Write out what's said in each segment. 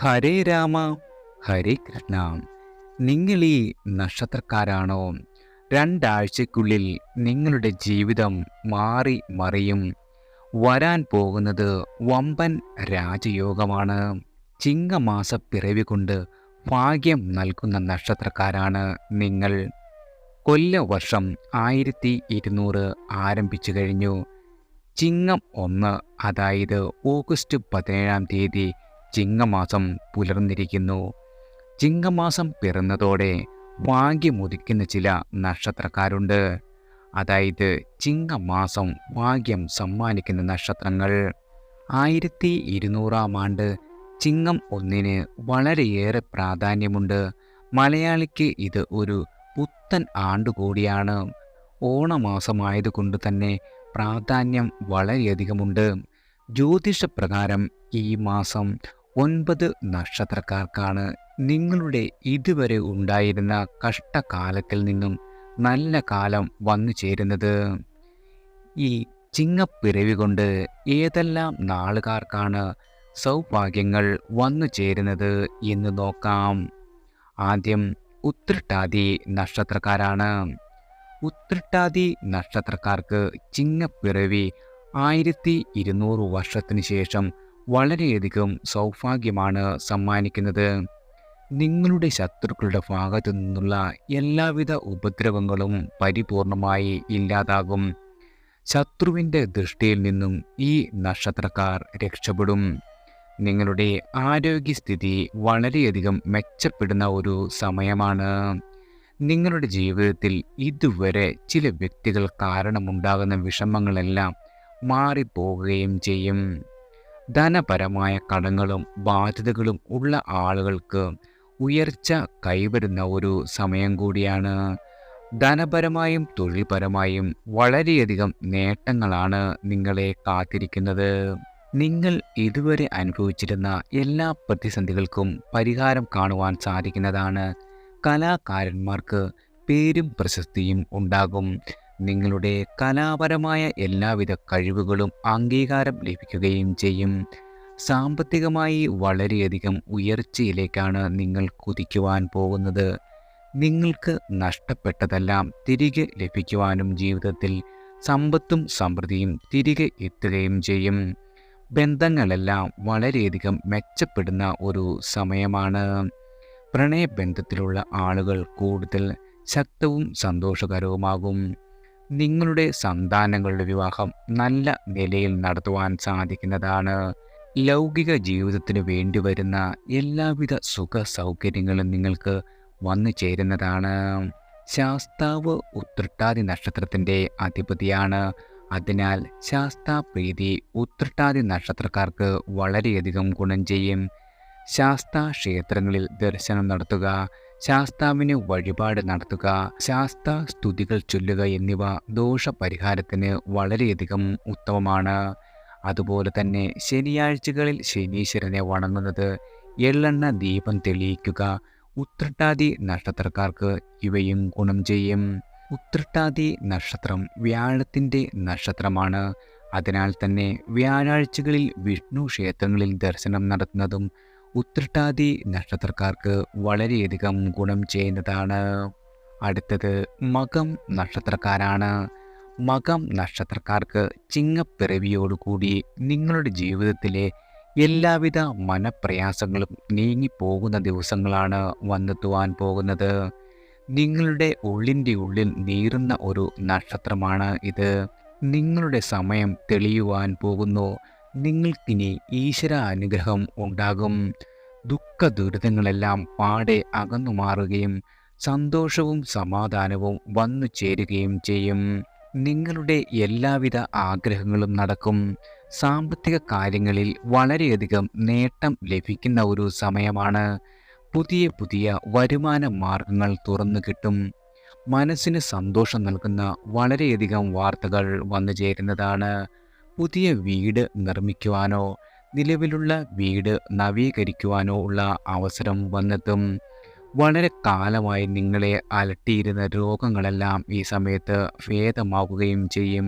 ഹരേ രാമ ഹരേ കൃഷ്ണ. നിങ്ങൾ ഈ നക്ഷത്രക്കാരാണോ? രണ്ടാഴ്ചയ്ക്കുള്ളിൽ നിങ്ങളുടെ ജീവിതം മാറി മറിയും. വരാൻ പോകുന്നത് വമ്പൻ രാജയോഗമാണ്. ചിങ്ങമാസ പിറവി കൊണ്ട് ഭാഗ്യം നൽകുന്ന നക്ഷത്രക്കാരാണ് നിങ്ങൾ. കൊല്ലവർഷം 1200 ആരംഭിച്ചു കഴിഞ്ഞു. ചിങ്ങം 1, അതായത് ഓഗസ്റ്റ് 17-ാം തീയതി ചിങ്ങമാസം പുലർന്നിരിക്കുന്നു. ചിങ്ങമാസം പിറന്നതോടെ ഭാഗ്യമുദിക്കുന്ന ചില നക്ഷത്രക്കാരുണ്ട്. അതായത് ചിങ്ങമാസം ഭാഗ്യം സമ്മാനിക്കുന്ന നക്ഷത്രങ്ങൾ. 1200-ാം ആണ്ട് ചിങ്ങം 1-ന് വളരെയേറെ പ്രാധാന്യമുണ്ട്. മലയാളിക്ക് ഇത് ഒരു പുത്തൻ ആണ്ടുകൂടിയാണ്. ഓണമാസമായതുകൊണ്ട് തന്നെ പ്രാധാന്യം വളരെയധികമുണ്ട്. ജ്യോതിഷപ്രകാരം ഈ മാസം 9 നക്ഷത്രക്കാർക്കാണ് നിങ്ങളുടെ ഇതുവരെ ഉണ്ടായിരുന്ന കഷ്ടകാലത്തിൽ നിന്നും നല്ല കാലം വന്നു ചേരുന്നത്. ഈ ചിങ്ങപ്പിറവി കൊണ്ട് ഏതെല്ലാം നാളുകാർക്കാണ് സൗഭാഗ്യങ്ങൾ വന്നു ചേരുന്നത് എന്ന് നോക്കാം. ആദ്യം ഉത്രട്ടാതി നക്ഷത്രക്കാരാണ്. ഉത്രട്ടാതി നക്ഷത്രക്കാർക്ക് ചിങ്ങപ്പിറവി 1200 വർഷത്തിനു ശേഷം വളരെയധികം സൗഭാഗ്യമാണ് സമ്മാനിക്കുന്നത്. നിങ്ങളുടെ ശത്രുക്കളുടെ ഭാഗത്തു നിന്നുള്ള എല്ലാവിധ ഉപദ്രവങ്ങളും പരിപൂർണമായി ഇല്ലാതാകും. ശത്രുവിൻ്റെ ദൃഷ്ടിയിൽ നിന്നും ഈ നക്ഷത്രക്കാർ രക്ഷപ്പെടും. നിങ്ങളുടെ ആരോഗ്യസ്ഥിതി വളരെയധികം മെച്ചപ്പെടുന്ന ഒരു സമയമാണ്. നിങ്ങളുടെ ജീവിതത്തിൽ ഇതുവരെ ചില വ്യക്തികൾ കാരണമുണ്ടാകുന്ന വിഷമങ്ങളെല്ലാം മാറിപ്പോവുകയും ചെയ്യും. ധനപരമായ കടങ്ങളും ബാധ്യതകളും ഉള്ള ആളുകൾക്ക് ഉയർച്ച കൈവരുന്ന ഒരു സമയം കൂടിയാണ്. ധനപരമായും തൊഴിൽപരമായും വളരെയധികം നേട്ടങ്ങളാണ് നിങ്ങളെ കാത്തിരിക്കുന്നത്. നിങ്ങൾ ഇതുവരെ അനുഭവിച്ചിരുന്ന എല്ലാ പ്രതിസന്ധികൾക്കും പരിഹാരം കാണുവാൻ സാധിക്കുന്നതാണ്. കലാകാരന്മാർക്ക് പേരും പ്രശസ്തിയും ഉണ്ടാകും. നിങ്ങളുടെ കലാപരമായ എല്ലാവിധ കഴിവുകളും അംഗീകാരം ലഭിക്കുകയും ചെയ്യും. സാമ്പത്തികമായി വളരെയധികം ഉയർച്ചയിലേക്കാണ് നിങ്ങൾ കുതിക്കുവാൻ പോകുന്നത്. നിങ്ങൾക്ക് നഷ്ടപ്പെട്ടതെല്ലാം തിരികെ ലഭിക്കുവാനും ജീവിതത്തിൽ സമ്പത്തും സമൃദ്ധിയും തിരികെ എത്തുകയും ചെയ്യും. ബന്ധങ്ങളെല്ലാം വളരെയധികം മെച്ചപ്പെടുന്ന ഒരു സമയമാണ്. പ്രണയബന്ധത്തിലുള്ള ആളുകൾ കൂടുതൽ ശക്തവും സന്തോഷകരവുമാകും. നിങ്ങളുടെ സന്താനങ്ങളുടെ വിവാഹം നല്ല നിലയിൽ നടത്തുവാൻ സാധിക്കുന്നതാണ്. ലൗകിക ജീവിതത്തിന് വേണ്ടി വരുന്ന എല്ലാവിധ സുഖ സൗകര്യങ്ങളും നിങ്ങൾക്ക് വന്നു ചേരുന്നതാണ്. ശാസ്താവ് ഉത്രട്ടാതി നക്ഷത്രത്തിൻ്റെ അധിപതിയാണ്. അതിനാൽ ശാസ്താപ്രീതി ഉത്രട്ടാതി നക്ഷത്രക്കാർക്ക് വളരെയധികം ഗുണം ചെയ്യും. ശാസ്താ ക്ഷേത്രങ്ങളിൽ ദർശനം നടത്തുക, ശാസ്താവിന് വഴിപാട് നടത്തുക, ശാസ്താ സ്തുതികൾ ചൊല്ലുക എന്നിവ ദോഷപരിഹാരത്തിന് വളരെയധികം ഉത്തമമാണ്. അതുപോലെ തന്നെ ശനിയാഴ്ചകളിൽ ശനീശ്വരനെ വണങ്ങുന്നത്, എള്ളെണ്ണ ദീപം തെളിയിക്കുക ഉത്രട്ടാതി നക്ഷത്രക്കാർക്ക് ഇവയും ഗുണം ചെയ്യും. ഉത്രട്ടാതി നക്ഷത്രം വ്യാഴത്തിൻ്റെ നക്ഷത്രമാണ്. അതിനാൽ തന്നെ വ്യാഴാഴ്ചകളിൽ വിഷ്ണു ക്ഷേത്രങ്ങളിൽ ദർശനം നടത്തുന്നതും ഉത്രട്ടാതി നക്ഷത്രക്കാർക്ക് വളരെയധികം ഗുണം ചെയ്യുന്നതാണ്. അടുത്തത് മകം നക്ഷത്രക്കാരാണ്. മകം നക്ഷത്രക്കാർക്ക് ചിങ്ങപ്പിറവിയോടുകൂടി നിങ്ങളുടെ ജീവിതത്തിലെ എല്ലാവിധ മനപ്രയാസങ്ങളും നീങ്ങിപ്പോകുന്ന ദിവസങ്ങളാണ് വന്നെത്തുവാൻ പോകുന്നത്. നിങ്ങളുടെ ഉള്ളിൻ്റെ ഉള്ളിൽ നീറുന്ന ഒരു നക്ഷത്രമാണ് ഇത്. നിങ്ങളുടെ സമയം തെളിയുവാൻ പോകുന്നു. നിങ്ങൾക്കിനി ഈശ്വര അനുഗ്രഹം ഉണ്ടാകും. ദുഃഖ ദുരിതങ്ങളെല്ലാം പാടെ അകന്നു മാറുകയും സന്തോഷവും സമാധാനവും വന്നു ചേരുകയും ചെയ്യും. നിങ്ങളുടെ എല്ലാവിധ ആഗ്രഹങ്ങളും നടക്കും. സാമ്പത്തിക കാര്യങ്ങളിൽ വളരെയധികം നേട്ടം ലഭിക്കുന്ന ഒരു സമയമാണ്. പുതിയ പുതിയ വരുമാന മാർഗങ്ങൾ തുറന്നു കിട്ടും. മനസ്സിന് സന്തോഷം നൽകുന്ന വളരെയധികം വാർത്തകൾ വന്നു ചേരുന്നതാണ്. പുതിയ വീട് നിർമ്മിക്കുവാനോ നിലവിലുള്ള വീട് നവീകരിക്കുവാനോ ഉള്ള അവസരം വന്നെത്തും. വളരെ കാലമായി നിങ്ങളെ അലട്ടിയിരുന്ന രോഗങ്ങളെല്ലാം ഈ സമയത്ത് ഭേദമാവുകയും ചെയ്യും.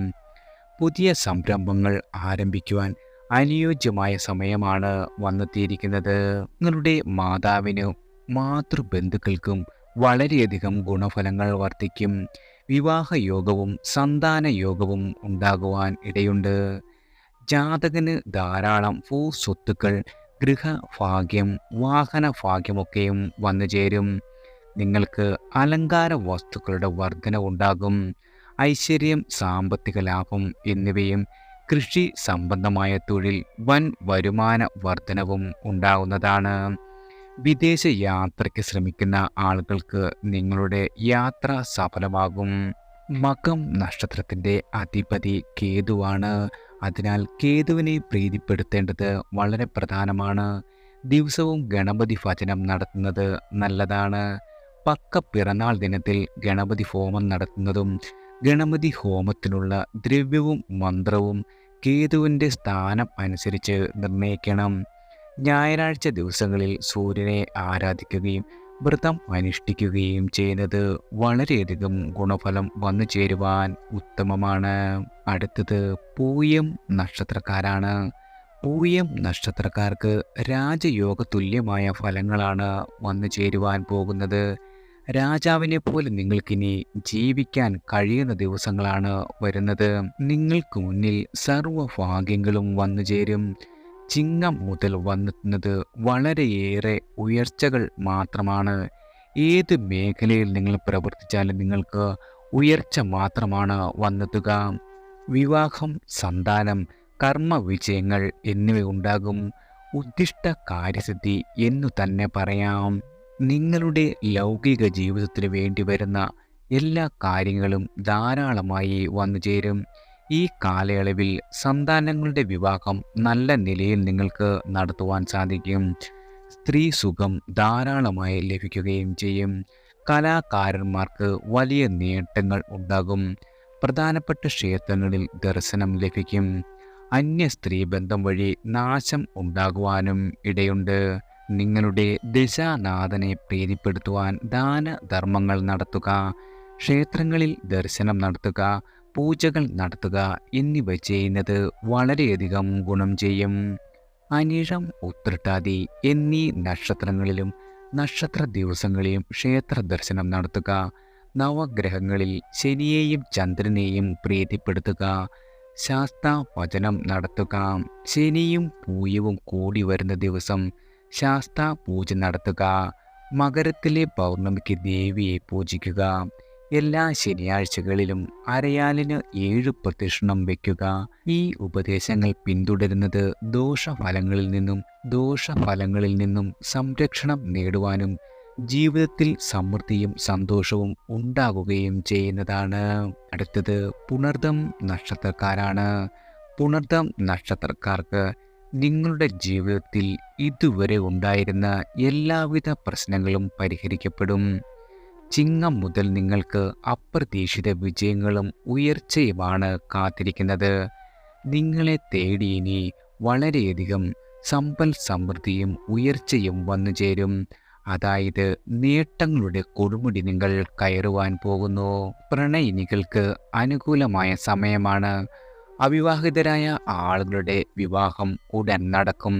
പുതിയ സംരംഭങ്ങൾ ആരംഭിക്കുവാൻ അനുയോജ്യമായ സമയമാണ് വന്നെത്തിയിരിക്കുന്നത്. നിങ്ങളുടെ മാതാവിനും മാതൃബന്ധുക്കൾക്കും വളരെയധികം ഗുണഫലങ്ങൾ വർദ്ധിക്കും. വിവാഹയോഗവും സന്താനയോഗവും ഉണ്ടാകുവാൻ ഇടയുണ്ട്. ജാതകന് ധാരാളം ഭൂസ്വത്തുക്കൾ, ഗൃഹഭാഗ്യം, വാഹനഭാഗ്യമൊക്കെയും വന്നു ചേരും. നിങ്ങൾക്ക് അലങ്കാര വസ്തുക്കളുടെ വർധനവുണ്ടാകും. ഐശ്വര്യം, സാമ്പത്തിക ലാഭം എന്നിവയും കൃഷി സംബന്ധമായ തൊഴിൽ, വൻ വരുമാന വർധനവും ഉണ്ടാകുന്നതാണ്. വിദേശ യാത്രയ്ക്ക് ശ്രമിക്കുന്ന ആളുകൾക്ക് നിങ്ങളുടെ യാത്ര സഫലമാകും. മകം നക്ഷത്രത്തിൻ്റെ അധിപതി കേതുവാണ്. അതിനാൽ കേതുവിനെ പ്രീതിപ്പെടുത്തേണ്ടത് വളരെ പ്രധാനമാണ്. ദിവസവും ഗണപതി ഭജനം നടത്തുന്നത് നല്ലതാണ്. പക്ക പിറന്നാൾ ദിനത്തിൽ ഗണപതി ഹോമം നടത്തുന്നതും ഗണപതി ഹോമത്തിനുള്ള ദ്രവ്യവും മന്ത്രവും കേതുവിൻ്റെ സ്ഥാനം അനുസരിച്ച് നിർണ്ണയിക്കണം. ഞായറാഴ്ച ദിവസങ്ങളിൽ സൂര്യനെ ആരാധിക്കുകയും വ്രതം അനുഷ്ഠിക്കുകയും ചെയ്യുന്നത് വളരെയധികം ഗുണഫലം വന്നു ചേരുവാൻ ഉത്തമമാണ്. അടുത്തത് പൂയം നക്ഷത്രക്കാരാണ്. പൂയം നക്ഷത്രക്കാർക്ക് രാജയോഗ തുല്യമായ ഫലങ്ങളാണ് വന്നു ചേരുവാൻ പോകുന്നത്. രാജാവിനെ പോലെ നിങ്ങൾക്കിനി ജീവിക്കാൻ കഴിയുന്ന ദിവസങ്ങളാണ് വരുന്നത്. നിങ്ങൾക്ക് മുന്നിൽ സർവ്വഭാഗ്യങ്ങളും വന്നു ചേരും. ചിങ്ങം മുതൽ വന്നെത്തുന്നത് വളരെയേറെ ഉയർച്ചകൾ മാത്രമാണ്. ഏത് മേഖലയിൽ നിങ്ങൾ പ്രവർത്തിച്ചാലും നിങ്ങൾക്ക് ഉയർച്ച മാത്രമാണ് വന്നെത്തുക. വിവാഹം, സന്താനം, കർമ്മ വിജയങ്ങൾ എന്നിവയുണ്ടാകും. ഉദ്ദിഷ്ട കാര്യസിദ്ധി എന്നു തന്നെ പറയാം. നിങ്ങളുടെ ലൗകിക ജീവിതത്തിന് വേണ്ടി വരുന്ന എല്ലാ കാര്യങ്ങളും ധാരാളമായി വന്നു ചേരും. ഈ കാലയളവിൽ സന്താനങ്ങളുടെ വിവാഹം നല്ല നിലയിൽ നിങ്ങൾക്ക് നടത്തുവാൻ സാധിക്കും. സ്ത്രീ സുഖം ധാരാളമായി ലഭിക്കുകയും ചെയ്യും. കലാകാരന്മാർക്ക് വലിയ നേട്ടങ്ങൾ ഉണ്ടാകും. പ്രധാനപ്പെട്ട ക്ഷേത്രങ്ങളിൽ ദർശനം ലഭിക്കും. അന്യ സ്ത്രീ ബന്ധം വഴി നാശം ഉണ്ടാകുവാനും ഇടയുണ്ട്. നിങ്ങളുടെ ദശാനാഥനെ പ്രീതിപ്പെടുത്തുവാൻ ദാനധർമ്മങ്ങൾ നടത്തുക, ക്ഷേത്രങ്ങളിൽ ദർശനം നടത്തുക, പൂജകൾ നടത്തുക എന്നിവ ചെയ്യുന്നത് വളരെയധികം ഗുണം ചെയ്യും. അനിഴം, ഉത്രട്ടാതി എന്നീ നക്ഷത്രങ്ങളിലും നക്ഷത്ര ദിവസങ്ങളിലും ക്ഷേത്ര ദർശനം നടത്തുക. നവഗ്രഹങ്ങളിൽ ശനിയെയും ചന്ദ്രനെയും പ്രീതിപ്പെടുത്തുക. ശാസ്താവചനം നടത്തുക. ശനിയും പൂയവും കൂടി വരുന്ന ദിവസം ശാസ്താ പൂജ നടത്തുക. മകരത്തിലെ പൗർണമിക്ക് ദേവിയെ പൂജിക്കുക. എല്ലാ ശനിയാഴ്ചകളിലും അരയാലിന് 7 പ്രദക്ഷിണം വയ്ക്കുക. ഈ ഉപദേശങ്ങൾ പിന്തുടരുന്നത് ദോഷഫലങ്ങളിൽ നിന്നും സംരക്ഷണം നേടുവാനും ജീവിതത്തിൽ സമൃദ്ധിയും സന്തോഷവും ഉണ്ടാകുകയും ചെയ്യുന്നതാണ്. അടുത്തത് പുണർദം നക്ഷത്രക്കാരാണ്. പുണർദം നക്ഷത്രക്കാർക്ക് നിങ്ങളുടെ ജീവിതത്തിൽ ഇതുവരെ ഉണ്ടായിരുന്ന എല്ലാവിധ പ്രശ്നങ്ങളും പരിഹരിക്കപ്പെടും. ചിങ്ങം മുതൽ നിങ്ങൾക്ക് അപ്രതീക്ഷിത വിജയങ്ങളും ഉയർച്ചയുമാണ് കാത്തിരിക്കുന്നത്. നിങ്ങളെ തേടി ഇനി വളരെയധികം സമ്പൽ സമൃദ്ധിയും ഉയർച്ചയും വന്നു ചേരും. അതായത് നേട്ടങ്ങളുടെ കൊടുമുടി നിങ്ങൾ കയറുവാൻ പോകുന്നു. പ്രണയിനികൾക്ക് അനുകൂലമായ സമയമാണ്. അവിവാഹിതരായ ആളുകളുടെ വിവാഹം ഉടൻ നടക്കും.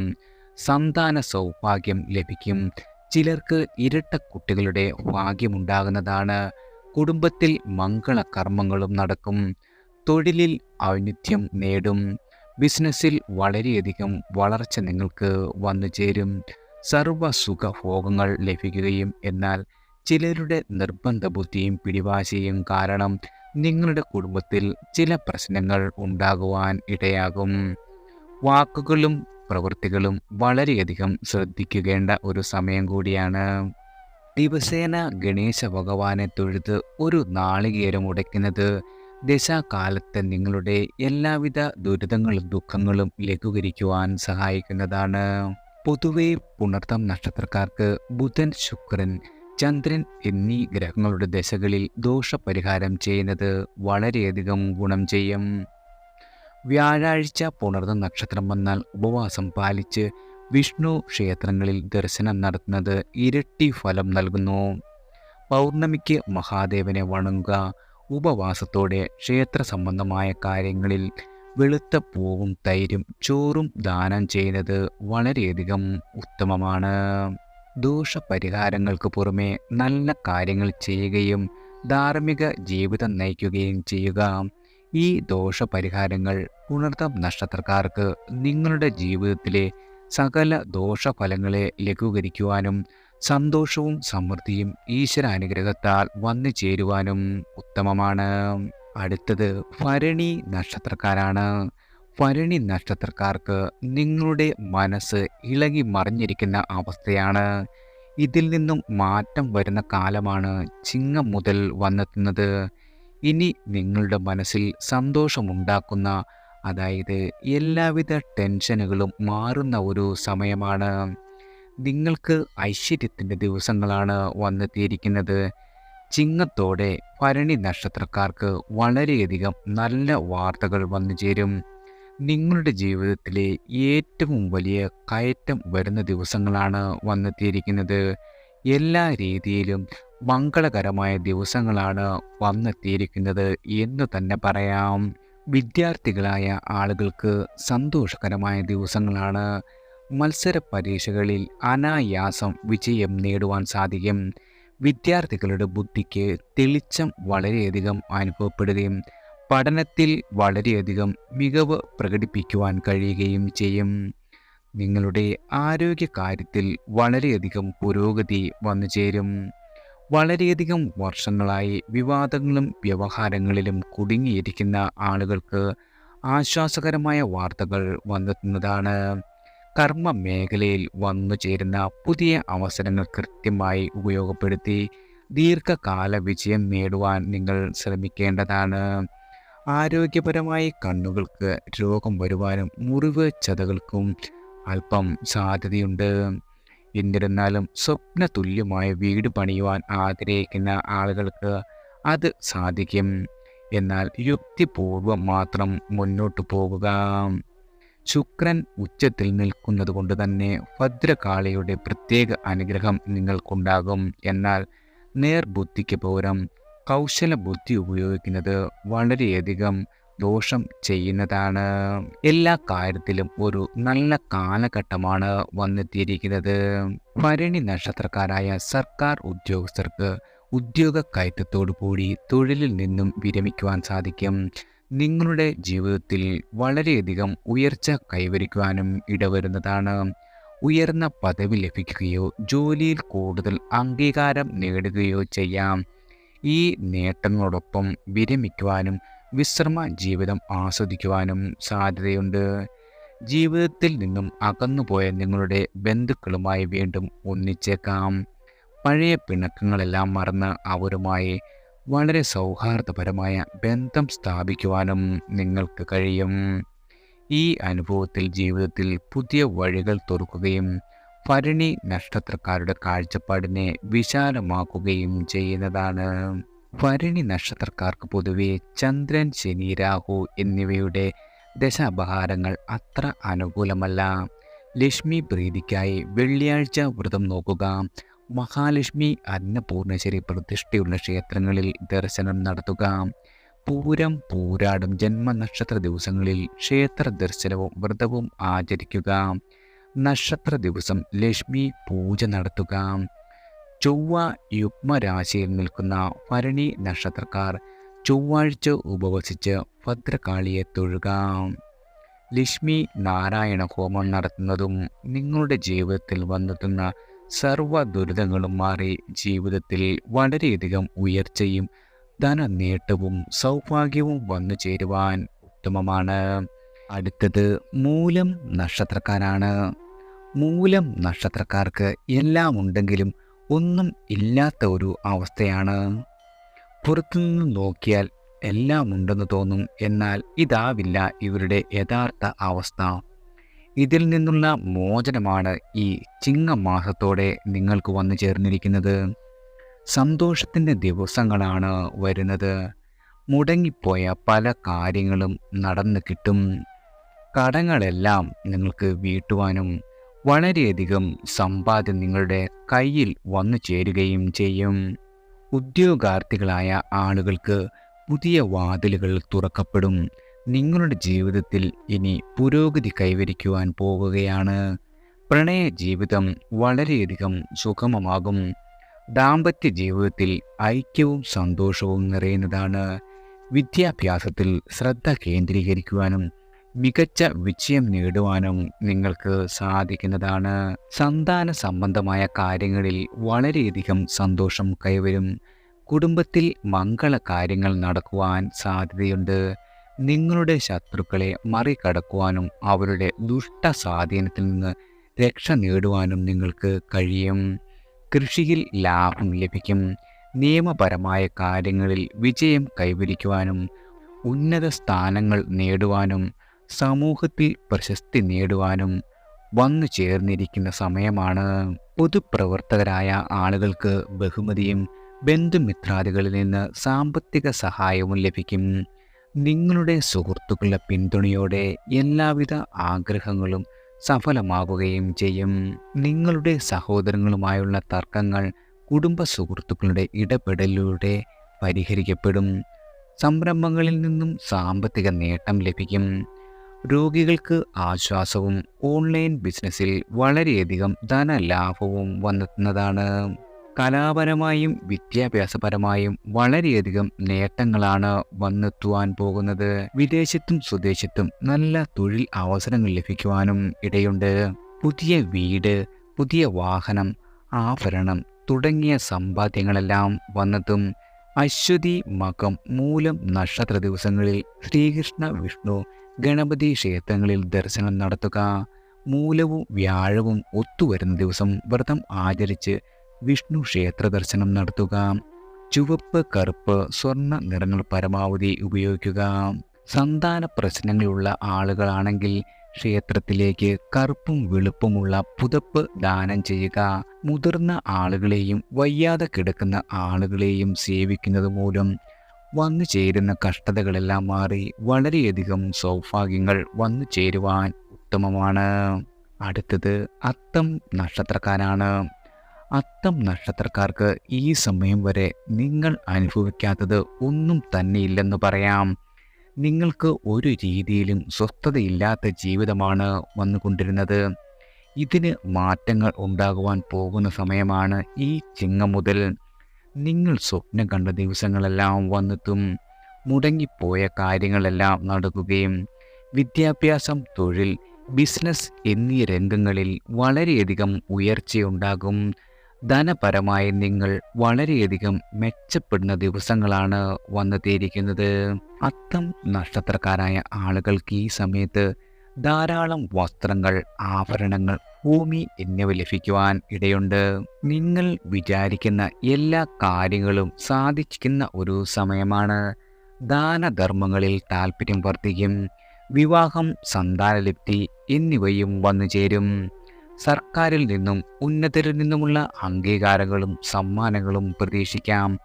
സന്താന സൗഭാഗ്യം ലഭിക്കും. ചിലർക്ക് ഇരട്ട കുട്ടികളുടെ ഭാഗ്യമുണ്ടാകുന്നതാണ്. കുടുംബത്തിൽ മംഗളകർമ്മങ്ങളും നടക്കും. തൊഴിലിൽ ഔന്നത്യം നേടും. ബിസിനസ്സിൽ വളരെയധികം വളർച്ച നിങ്ങൾക്ക് വന്നു ചേരും. സർവ്വസുഖഭോഗങ്ങൾ ലഭിക്കുകയും എന്നാൽ ചിലരുടെ നിർബന്ധ ബുദ്ധിയും പിടിവാശിയും കാരണം നിങ്ങളുടെ കുടുംബത്തിൽ ചില പ്രശ്നങ്ങൾ ഉണ്ടാകുവാൻ ഇടയാകും. വാക്കുകളും പ്രവൃത്തികളും വളരെയധികം ശ്രദ്ധിക്കേണ്ട ഒരു സമയം കൂടിയാണ്. ദിവസേന ഗണേശ ഭഗവാനെ തൊഴുത് ഒരു നാളികേരം ഉടയ്ക്കുന്നത് ദശാകാലത്ത് നിങ്ങളുടെ എല്ലാവിധ ദുരിതങ്ങളും ദുഃഖങ്ങളും ലഘൂകരിക്കുവാൻ സഹായിക്കുന്നതാണ്. പൊതുവെ പുണർദം നക്ഷത്രക്കാർക്ക് ബുധൻ, ശുക്രൻ, ചന്ദ്രൻ എന്നീ ഗ്രഹങ്ങളുടെ ദശകളിൽ ദോഷപരിഹാരം ചെയ്യുന്നത് വളരെയധികം ഗുണം ചെയ്യും. വ്യാഴാഴ്ച പുണർദം നക്ഷത്രം വന്നാൽ ഉപവാസം പാലിച്ച് വിഷ്ണു ക്ഷേത്രങ്ങളിൽ ദർശനം നടത്തുന്നത് ഇരട്ടി ഫലം നൽകുന്നു. പൗർണമിക്ക് മഹാദേവനെ വണങ്ങുക. ഉപവാസത്തോടെ ക്ഷേത്ര സംബന്ധമായ കാര്യങ്ങളിൽ വെളുത്ത പൂവും തൈരും ചോറും ദാനം ചെയ്യുന്നത് വളരെയധികം ഉത്തമമാണ്. ദോഷപരിഹാരങ്ങൾക്ക് പുറമെ നല്ല കാര്യങ്ങൾ ചെയ്യുകയും ധാർമ്മിക ജീവിതം നയിക്കുകയും ചെയ്യുക. ഈ ദോഷപരിഹാരങ്ങൾ പുണർതം നക്ഷത്രക്കാർക്ക് നിങ്ങളുടെ ജീവിതത്തിലെ സകല ദോഷഫലങ്ങളെ ലഘൂകരിക്കുവാനും സന്തോഷവും സമൃദ്ധിയും ഈശ്വരാനുഗ്രഹത്താൽ വന്നു ചേരുവാനും ഉത്തമമാണ്. അടുത്തത് ഭരണി നക്ഷത്രക്കാരാണ്. ഭരണി നക്ഷത്രക്കാർക്ക് നിങ്ങളുടെ മനസ്സ് ഇളകി മറിഞ്ഞിരിക്കുന്ന അവസ്ഥയാണ്. ഇതിൽ നിന്നും മാറ്റം വരുന്ന കാലമാണ് ചിങ്ങം മുതൽ വന്നെത്തുന്നത്. ഇനി നിങ്ങളുടെ മനസ്സിൽ സന്തോഷമുണ്ടാക്കുന്ന, അതായത് എല്ലാവിധ ടെൻഷനുകളും മാറുന്ന ഒരു സമയമാണ്. നിങ്ങൾക്ക് ഐശ്വര്യത്തിൻ്റെ ദിവസങ്ങളാണ് വന്നെത്തിയിരിക്കുന്നത്. ചിങ്ങത്തോടെ ഭരണി നക്ഷത്രക്കാർക്ക് വളരെയധികം നല്ല വാർത്തകൾ വന്നു ചേരും. നിങ്ങളുടെ ജീവിതത്തിലെ ഏറ്റവും വലിയ കയറ്റം വരുന്ന ദിവസങ്ങളാണ് വന്നെത്തിയിരിക്കുന്നത്. എല്ലാ രീതിയിലും മംഗളകരമായ ദിവസങ്ങളാണ് വന്നെത്തിയിരിക്കുന്നത് എന്ന് തന്നെ പറയാം. വിദ്യാർത്ഥികളായ ആളുകൾക്ക് സന്തോഷകരമായ ദിവസങ്ങളാണ്. മത്സര പരീക്ഷകളിൽ അനായാസം വിജയം നേടുവാൻ സാധിക്കും. വിദ്യാർത്ഥികളുടെ ബുദ്ധിക്ക് തെളിച്ചം വളരെയധികം അനുഭവപ്പെടുകയും പഠനത്തിൽ വളരെയധികം മികവ് പ്രകടിപ്പിക്കുവാൻ കഴിയുകയും ചെയ്യും. നിങ്ങളുടെ ആരോഗ്യകാര്യത്തിൽ വളരെയധികം പുരോഗതി വന്നു ചേരും. വളരെയധികം വർഷങ്ങളായി വിവാദങ്ങളും വ്യവഹാരങ്ങളിലും കുടുങ്ങിയിരിക്കുന്ന ആളുകൾക്ക് ആശ്വാസകരമായ വാർത്തകൾ വന്നെത്തുന്നതാണ്. കർമ്മ മേഖലയിൽ വന്നു ചേരുന്ന പുതിയ അവസരങ്ങൾ കൃത്യമായി ഉപയോഗപ്പെടുത്തി ദീർഘകാല വിജയം നേടുവാൻ നിങ്ങൾ ശ്രമിക്കേണ്ടതാണ്. ആരോഗ്യപരമായി കണ്ണുകൾക്ക് രോഗം വരുവാനും മുറിവ് ചതകൾക്കും അല്പം സാധ്യതയുണ്ട്. എന്നിരുന്നാലും സ്വപ്ന തുല്യമായ വീട് പണിയുവാൻ ആഗ്രഹിക്കുന്ന ആളുകൾക്ക് അത് സാധിക്കും. എന്നാൽ യുക്തിപൂർവം മാത്രം മുന്നോട്ട് പോകുക. ശുക്രൻ ഉച്ചത്തിൽ നിൽക്കുന്നത് കൊണ്ട് തന്നെ ഭദ്രകാളിയുടെ പ്രത്യേക അനുഗ്രഹം നിങ്ങൾക്കുണ്ടാകും. എന്നാൽ നേർബുദ്ധിക്ക് പകരം കൗശല ബുദ്ധി ഉപയോഗിക്കുന്നത് വളരെയധികം ദോഷം ചെയ്യുന്നതാണ്. എല്ലാ കാര്യത്തിലും ഒരു നല്ല കാലഘട്ടമാണ് വന്നെത്തിയിരിക്കുന്നത്. ഭരണി നക്ഷത്രക്കാരായ സർക്കാർ ഉദ്യോഗസ്ഥർക്ക് ഉദ്യോഗ കയറ്റത്തോടു കൂടി തൊഴിലിൽ നിന്നും വിരമിക്കുവാൻ സാധിക്കും. നിങ്ങളുടെ ജീവിതത്തിൽ വളരെയധികം ഉയർച്ച കൈവരിക്കുവാനും ഇടവരുന്നതാണ്. ഉയർന്ന പദവി ലഭിക്കുകയോ ജോലിയിൽ കൂടുതൽ അംഗീകാരം നേടുകയോ ചെയ്യാം. ഈ നേട്ടങ്ങളോടൊപ്പം വിരമിക്കുവാനും വിശ്രമ ജീവിതം ആസ്വദിക്കുവാനും സാധ്യതയുണ്ട്. ജീവിതത്തിൽ നിന്നും അകന്നുപോയ നിങ്ങളുടെ ബന്ധുക്കളുമായി വീണ്ടും ഒന്നിച്ചേക്കാം. പഴയ പിണക്കങ്ങളെല്ലാം മറന്ന് അവരുമായി വളരെ സൗഹാർദ്ദപരമായ ബന്ധം സ്ഥാപിക്കുവാനും നിങ്ങൾക്ക് കഴിയും. ഈ അനുഭവത്തിൽ ജീവിതത്തിൽ പുതിയ വഴികൾ തുറക്കുകയും ഭരണി നക്ഷത്രക്കാരുടെ കാഴ്ചപ്പാടിനെ വിശാലമാക്കുകയും ചെയ്യുന്നതാണ്. ഭരണി നക്ഷത്രക്കാർക്ക് പൊതുവെ ചന്ദ്രൻ, ശനി, രാഹു എന്നിവയുടെ ദശാപഹാരങ്ങൾ അത്ര അനുകൂലമല്ല. ലക്ഷ്മി പ്രീതിക്കായി വെള്ളിയാഴ്ച വ്രതം നോക്കുക. മഹാലക്ഷ്മി അന്നപൂർണേശ്വരി പ്രതിഷ്ഠയുള്ള ക്ഷേത്രങ്ങളിൽ ദർശനം നടത്തുക. പൂരം, പൂരാടും ജന്മനക്ഷത്ര ദിവസങ്ങളിൽ ക്ഷേത്ര ദർശനവും വ്രതവും ആചരിക്കുക. നക്ഷത്ര ദിവസം ലക്ഷ്മി പൂജ നടത്തുക. ചൊവ്വ യുഗ്മരാശിയിൽ നിൽക്കുന്ന ഭരണി നക്ഷത്രക്കാർ ചൊവ്വാഴ്ച ഉപവസിച്ച് ഭദ്രകാളിയെ തൊഴുക. ലക്ഷ്മി നാരായണ ഹോമം നടത്തുന്നതും നിങ്ങളുടെ ജീവിതത്തിൽ വന്നെത്തുന്ന സർവ്വ ദുരിതങ്ങളും മാറി ജീവിതത്തിൽ വളരെയധികം ഉയർച്ചയും ധനനേട്ടവും സൗഭാഗ്യവും വന്നു ചേരുവാൻ ഉത്തമമാണ്. അടുത്തത് മൂലം നക്ഷത്രക്കാരാണ്. മൂലം നക്ഷത്രക്കാർക്ക് എല്ലാം ഉണ്ടെങ്കിലും ഒന്നും ഇല്ലാത്ത ഒരു അവസ്ഥയാണ്. പുറത്തുനിന്ന് നോക്കിയാൽ എല്ലാം ഉണ്ടെന്ന് തോന്നും. എന്നാൽ ഇതാവില്ല ഇവരുടെ യഥാർത്ഥ അവസ്ഥ. ഇതിൽ നിന്നുള്ള മോചനമാണ് ഈ ചിങ്ങമാസത്തോടെ നിങ്ങൾക്ക് വന്നു ചേർന്നിരിക്കുന്നത്. സന്തോഷത്തിൻ്റെ ദിവസങ്ങളാണ് വരുന്നത്. മുടങ്ങിപ്പോയ പല കാര്യങ്ങളും നടന്നു കിട്ടും. കടങ്ങളെല്ലാം നിങ്ങൾക്ക് വീട്ടുവാനും വളരെയധികം സമ്പാദ്യം നിങ്ങളുടെ കയ്യിൽ വന്നു ചേരുകയും ചെയ്യും. ഉദ്യോഗാർത്ഥികളായ ആളുകൾക്ക് പുതിയ വാതിലുകൾ തുറക്കപ്പെടും. നിങ്ങളുടെ ജീവിതത്തിൽ ഇനി പുരോഗതി കൈവരിക്കുവാൻ പോകുകയാണ്. പ്രണയ ജീവിതം വളരെയധികം സുഗമമാകും. ദാമ്പത്യ ജീവിതത്തിൽ ഐക്യവും സന്തോഷവും നിറയുന്നതാണ്. വിദ്യാഭ്യാസത്തിൽ ശ്രദ്ധ കേന്ദ്രീകരിക്കുവാനും മികച്ച വിജയം നേടുവാനും നിങ്ങൾക്ക് സാധിക്കുന്നതാണ്. സന്താന സംബന്ധമായ കാര്യങ്ങളിൽ വളരെയധികം സന്തോഷം കൈവരും. കുടുംബത്തിൽ മംഗള കാര്യങ്ങൾ നടക്കുവാൻ സാധ്യതയുണ്ട്. നിങ്ങളുടെ ശത്രുക്കളെ മറികടക്കുവാനും അവരുടെ ദുഷ്ട സ്വാധീനത്തിൽ നിന്ന് രക്ഷ നേടുവാനും നിങ്ങൾക്ക് കഴിയും. കൃഷിയിൽ ലാഭം ലഭിക്കും. നിയമപരമായ കാര്യങ്ങളിൽ വിജയം കൈവരിക്കുവാനും ഉന്നത സ്ഥാനങ്ങൾ നേടുവാനും സമൂഹത്തിൽ പ്രശസ്തി നേടുവാനും വന്നു ചേർന്നിരിക്കുന്ന സമയമാണ്. പൊതുപ്രവർത്തകരായ ആളുകൾക്ക് ബഹുമതിയും ബന്ധുമിത്രാദികളിൽ നിന്ന് സാമ്പത്തിക സഹായവും ലഭിക്കും. നിങ്ങളുടെ സുഹൃത്തുക്കളുടെ പിന്തുണയോടെ എല്ലാവിധ ആഗ്രഹങ്ങളും സഫലമാകുകയും ചെയ്യും. നിങ്ങളുടെ സഹോദരങ്ങളുമായുള്ള തർക്കങ്ങൾ കുടുംബ സുഹൃത്തുക്കളുടെ ഇടപെടലിലൂടെ പരിഹരിക്കപ്പെടും. സംരംഭങ്ങളിൽ നിന്നും സാമ്പത്തിക നേട്ടം ലഭിക്കും. രോഗികൾക്ക് ആശ്വാസവും ഓൺലൈൻ ബിസിനസ്സിൽ വളരെയധികം ധനലാഭവും വന്നെത്തുന്നതാണ്. കലാപരമായും വിദ്യാഭ്യാസപരമായും വളരെയധികം നേട്ടങ്ങളാണ് വന്നെത്തുവാൻ പോകുന്നത്. വിദേശത്തും സ്വദേശത്തും നല്ല തൊഴിൽ അവസരങ്ങൾ ലഭിക്കുവാനും ഇടയുണ്ട്. പുതിയ വീട്, പുതിയ വാഹനം, ആഭരണം തുടങ്ങിയ സമ്പാദ്യങ്ങളെല്ലാം വന്നെത്തും. അശ്വതി, മകം, മൂലം നക്ഷത്ര ദിവസങ്ങളിൽ ശ്രീകൃഷ്ണ, വിഷ്ണു, ഗണപതി ക്ഷേത്രങ്ങളിൽ ദർശനം നടത്തുക. മൂലവും വ്യാഴവും ഒത്തുവരുന്ന ദിവസം വ്രതം ആചരിച്ച് വിഷ്ണു ക്ഷേത്ര ദർശനം നടത്തുക. ചുവപ്പ്, കറുപ്പ്, സ്വർണ്ണ നിറങ്ങൾ പരമാവധി ഉപയോഗിക്കുക. സന്താന പ്രശ്നങ്ങളുള്ള ആളുകളാണെങ്കിൽ ക്ഷേത്രത്തിലേക്ക് കറുപ്പും വെളുപ്പുമുള്ള പുതപ്പ് ദാനം ചെയ്യുക. മുതിർന്ന ആളുകളെയും വയ്യാതെ കിടക്കുന്ന ആളുകളെയും സേവിക്കുന്നത് മൂലം വന്നു ചേരുന്ന കഷ്ടതകളെല്ലാം മാറി വളരെയധികം സൗഭാഗ്യങ്ങൾ വന്നു ചേരുവാൻ ഉത്തമമാണ്. അടുത്തത് അത്തം നക്ഷത്രക്കാരാണ്. അത്തം നക്ഷത്രക്കാർക്ക് ഈ സമയം വരെ നിങ്ങൾ അനുഭവിക്കാത്തത് ഒന്നും തന്നെയില്ലെന്ന് പറയാം. നിങ്ങൾക്ക് ഒരു രീതിയിലും സ്വസ്ഥതയില്ലാത്ത ജീവിതമാണ് വന്നുകൊണ്ടിരുന്നത്. ഇതിന് മാറ്റങ്ങൾ ഉണ്ടാകുവാൻ പോകുന്ന സമയമാണ് ഈ ചിങ്ങം മുതൽ. നിങ്ങൾ സ്വപ്നം കണ്ട ദിവസങ്ങളെല്ലാം വന്നെത്തും. മുടങ്ങിപ്പോയ കാര്യങ്ങളെല്ലാം നടക്കുകയും വിദ്യാഭ്യാസം, തൊഴിൽ, ബിസിനസ് എന്നീ രംഗങ്ങളിൽ വളരെയധികം ഉയർച്ചയുണ്ടാകും. ധനപരമായി നിങ്ങൾ വളരെയധികം മെച്ചപ്പെടുന്ന ദിവസങ്ങളാണ് വന്നെത്തിയിരിക്കുന്നത്. അത്തം നക്ഷത്രക്കാരായ ആളുകൾക്ക് ഈ സമയത്ത് ധാരാളം വസ്ത്രങ്ങൾ, ആഭരണങ്ങൾ, ഭൂമി എന്നിവ ലഭിക്കുവാൻ ഇടയുണ്ട്. നിങ്ങൾ വിചാരിക്കുന്ന എല്ലാ കാര്യങ്ങളും സാധിക്കുന്ന ഒരു സമയമാണ്. ദാനധർമ്മങ്ങളിൽ താല്പര്യം വർദ്ധിക്കും. വിവാഹം, സന്താനലബ്ധി എന്നിവയും വന്നു ചേരും. സർക്കാരിൽ നിന്നും ഉന്നതരിൽ നിന്നുമുള്ള അംഗീകാരങ്ങളും സമ്മാനങ്ങളും പ്രതീക്ഷിക്കാം.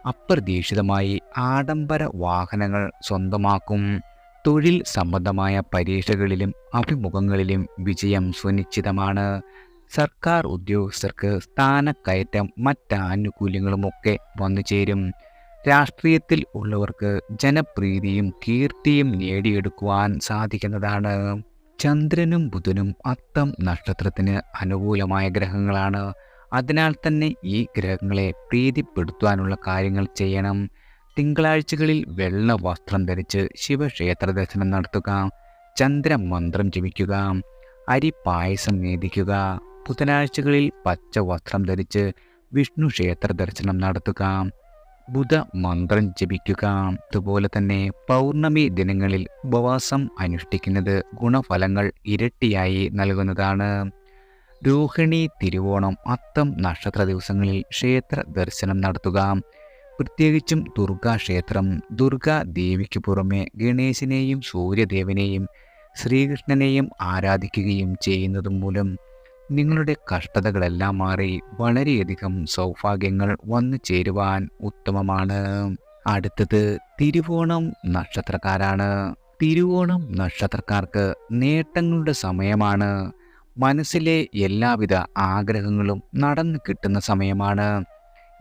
അപ്രതീക്ഷിതമായി ആഡംബര വാഹനങ്ങൾ സ്വന്തമാക്കും. തൊഴിൽ സംബന്ധമായ പരീക്ഷകളിലും അഭിമുഖങ്ങളിലും വിജയം സുനിശ്ചിതമാണ്. സർക്കാർ ഉദ്യോഗസ്ഥർക്ക് സ്ഥാനക്കയറ്റം, മറ്റാനുകൂല്യങ്ങളുമൊക്കെ വന്നു ചേരും. രാഷ്ട്രീയത്തിൽ ഉള്ളവർക്ക് ജനപ്രീതിയും കീർത്തിയും നേടിയെടുക്കുവാൻ സാധിക്കുന്നതാണ്. ചന്ദ്രനും ബുധനും അത്തം നക്ഷത്രത്തിന് അനുകൂലമായ ഗ്രഹങ്ങളാണ്. അതിനാൽ തന്നെ ഈ ഗ്രഹങ്ങളെ പ്രീതിപ്പെടുത്തുവാനുള്ള കാര്യങ്ങൾ ചെയ്യണം. തിങ്കളാഴ്ചകളിൽ വെള്ള വസ്ത്രം ധരിച്ച് ശിവക്ഷേത്ര ദർശനം നടത്തുക. ചന്ദ്രമന്ത്രം ജപിക്കുക. അരി പായസം നേദിക്കുക. ബുധനാഴ്ചകളിൽ പച്ച വസ്ത്രം ധരിച്ച് വിഷ്ണു ക്ഷേത്ര ദർശനം നടത്തുക. ബുധ മന്ത്രം ജപിക്കുക. അതുപോലെ തന്നെ പൗർണമി ദിനങ്ങളിൽ ഉപവാസം അനുഷ്ഠിക്കുന്നത് ഗുണഫലങ്ങൾ ഇരട്ടിയായി നൽകുന്നതാണ്. രോഹിണി, തിരുവോണം, അത്തം നക്ഷത്ര ദിവസങ്ങളിൽ ക്ഷേത്ര ദർശനം നടത്തുക. പ്രത്യേകിച്ചും ദുർഗാക്ഷേത്രം, ദുർഗാ ദേവിക്ക് പുറമെ ഗണേശനെയും സൂര്യദേവനെയും ശ്രീകൃഷ്ണനെയും ആരാധിക്കുകയും ചെയ്യുന്നത് മൂലം നിങ്ങളുടെ കഷ്ടതകളെല്ലാം മാറി വളരെയധികം സൗഭാഗ്യങ്ങൾ വന്നു ചേരുവാൻ ഉത്തമമാണ്. അടുത്തത് തിരുവോണം നക്ഷത്രക്കാരാണ്. തിരുവോണം നക്ഷത്രക്കാർക്ക് നേട്ടങ്ങളുടെ സമയമാണ്. മനസ്സിലെ എല്ലാവിധ ആഗ്രഹങ്ങളും നടന്നു കിട്ടുന്ന സമയമാണ്.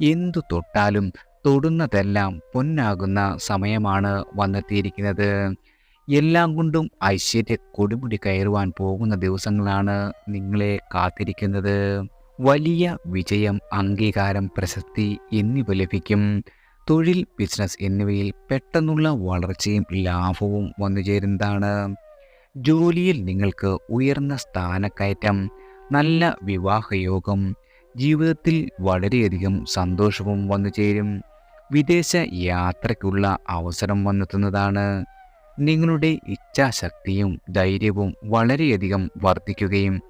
എന്തു തൊട്ടാലും തൊടുന്നതെല്ലാം പൊന്നാകുന്ന സമയമാണ് വന്നെത്തിയിരിക്കുന്നത്. എല്ലാം കൊണ്ടും ഐശ്വര്യ കൊടുമുടി കയറുവാൻ പോകുന്ന ദിവസങ്ങളാണ് നിങ്ങളെ കാത്തിരിക്കുന്നത്. വലിയ വിജയം, അംഗീകാരം, പ്രശസ്തി എന്നിവ ലഭിക്കും. തൊഴിൽ, ബിസിനസ് എന്നിവയിൽ പെട്ടെന്നുള്ള വളർച്ചയും ലാഭവും വന്നുചേരുന്നതാണ്. ജോലിയിൽ നിങ്ങൾക്ക് ഉയർന്ന സ്ഥാനക്കയറ്റം, നല്ല വിവാഹയോഗം, ജീവിതത്തിൽ വളരെയധികം സന്തോഷവും വന്നുചേരും. വിദേശ യാത്രയ്ക്കുള്ള അവസരം വന്നെത്തുന്നതാണ്. നിങ്ങളുടെ ഇച്ഛാശക്തിയും ധൈര്യവും വളരെയധികം വർദ്ധിക്കുകയും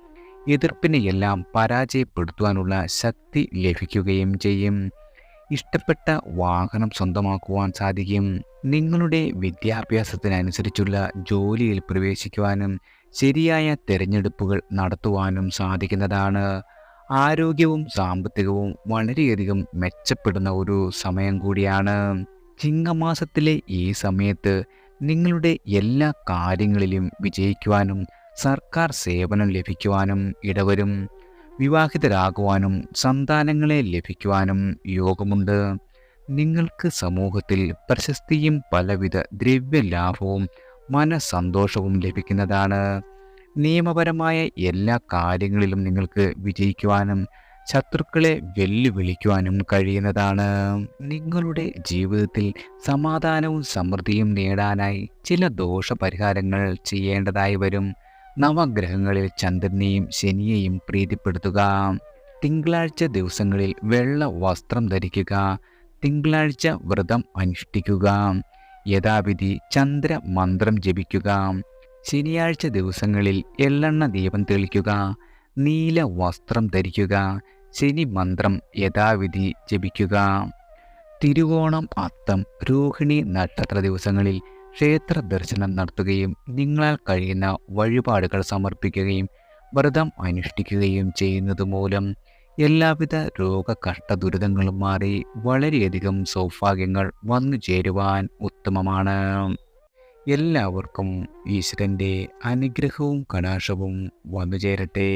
എതിർപ്പിനെയെല്ലാം പരാജയപ്പെടുത്തുവാനുള്ള ശക്തി ലഭിക്കുകയും ചെയ്യും. ഇഷ്ടപ്പെട്ട വാഹനം സ്വന്തമാക്കുവാൻ സാധിക്കും. നിങ്ങളുടെ വിദ്യാഭ്യാസത്തിനനുസരിച്ചുള്ള ജോലിയിൽ പ്രവേശിക്കുവാനും ശരിയായ തിരഞ്ഞെടുപ്പുകൾ നടത്തുവാനും സാധിക്കുന്നതാണ്. ആരോഗ്യവും സാമ്പത്തികവും വളരെയധികം മെച്ചപ്പെടുന്ന ഒരു സമയം കൂടിയാണ്. ചിങ്ങമാസത്തിലെ ഈ സമയത്ത് നിങ്ങളുടെ എല്ലാ കാര്യങ്ങളിലും വിജയിക്കുവാനും സർക്കാർ സേവനം ലഭിക്കുവാനും ഇടവരും. വിവാഹിതരാകുവാനും സന്താനങ്ങളെ ലഭിക്കുവാനും യോഗമുണ്ട്. നിങ്ങൾക്ക് സമൂഹത്തിൽ പ്രശസ്തിയും പലവിധ ദ്രവ്യലാഭവും മനസ്സന്തോഷവും ലഭിക്കുന്നതാണ്. നിയമപരമായ എല്ലാ കാര്യങ്ങളിലും നിങ്ങൾക്ക് വിജയിക്കുവാനും ശത്രുക്കളെ വെല്ലുവിളിക്കുവാനും കഴിയുന്നതാണ്. നിങ്ങളുടെ ജീവിതത്തിൽ സമാധാനവും സമൃദ്ധിയും നേടാനായി ചില ദോഷപരിഹാരങ്ങൾ ചെയ്യേണ്ടതായി വരും. നവഗ്രഹങ്ങളിൽ ചന്ദ്രനെയും ശനിയെയും പ്രീതിപ്പെടുത്തുക. തിങ്കളാഴ്ച ദിവസങ്ങളിൽ വെള്ള വസ്ത്രം ധരിക്കുക. തിങ്കളാഴ്ച വ്രതം അനുഷ്ഠിക്കുക. യഥാവിധി ചന്ദ്രമന്ത്രം ജപിക്കുക. ശനിയാഴ്ച ദിവസങ്ങളിൽ എള്ളെണ്ണ ദീപം തെളിക്കുക. നീല വസ്ത്രം ധരിക്കുക. ശനി മന്ത്രം യഥാവിധി ജപിക്കുക. തിരുവോണം, അത്തം, രോഹിണി നക്ഷത്ര ദിവസങ്ങളിൽ ക്ഷേത്ര ദർശനം നടത്തുകയും നിങ്ങളാൽ കഴിയുന്ന വഴിപാടുകൾ സമർപ്പിക്കുകയും വ്രതം അനുഷ്ഠിക്കുകയും ചെയ്യുന്നത് മൂലം എല്ലാവിധ രോഗകഷ്ട ദുരിതങ്ങളും മാറി വളരെയധികം സൗഭാഗ്യങ്ങൾ വന്നു ചേരുവാൻ ഉത്തമമാണ്. എല്ലാവർക്കും ഈശ്വരൻ്റെ അനുഗ്രഹവും കടാക്ഷവും വന്നു ചേരട്ടെ.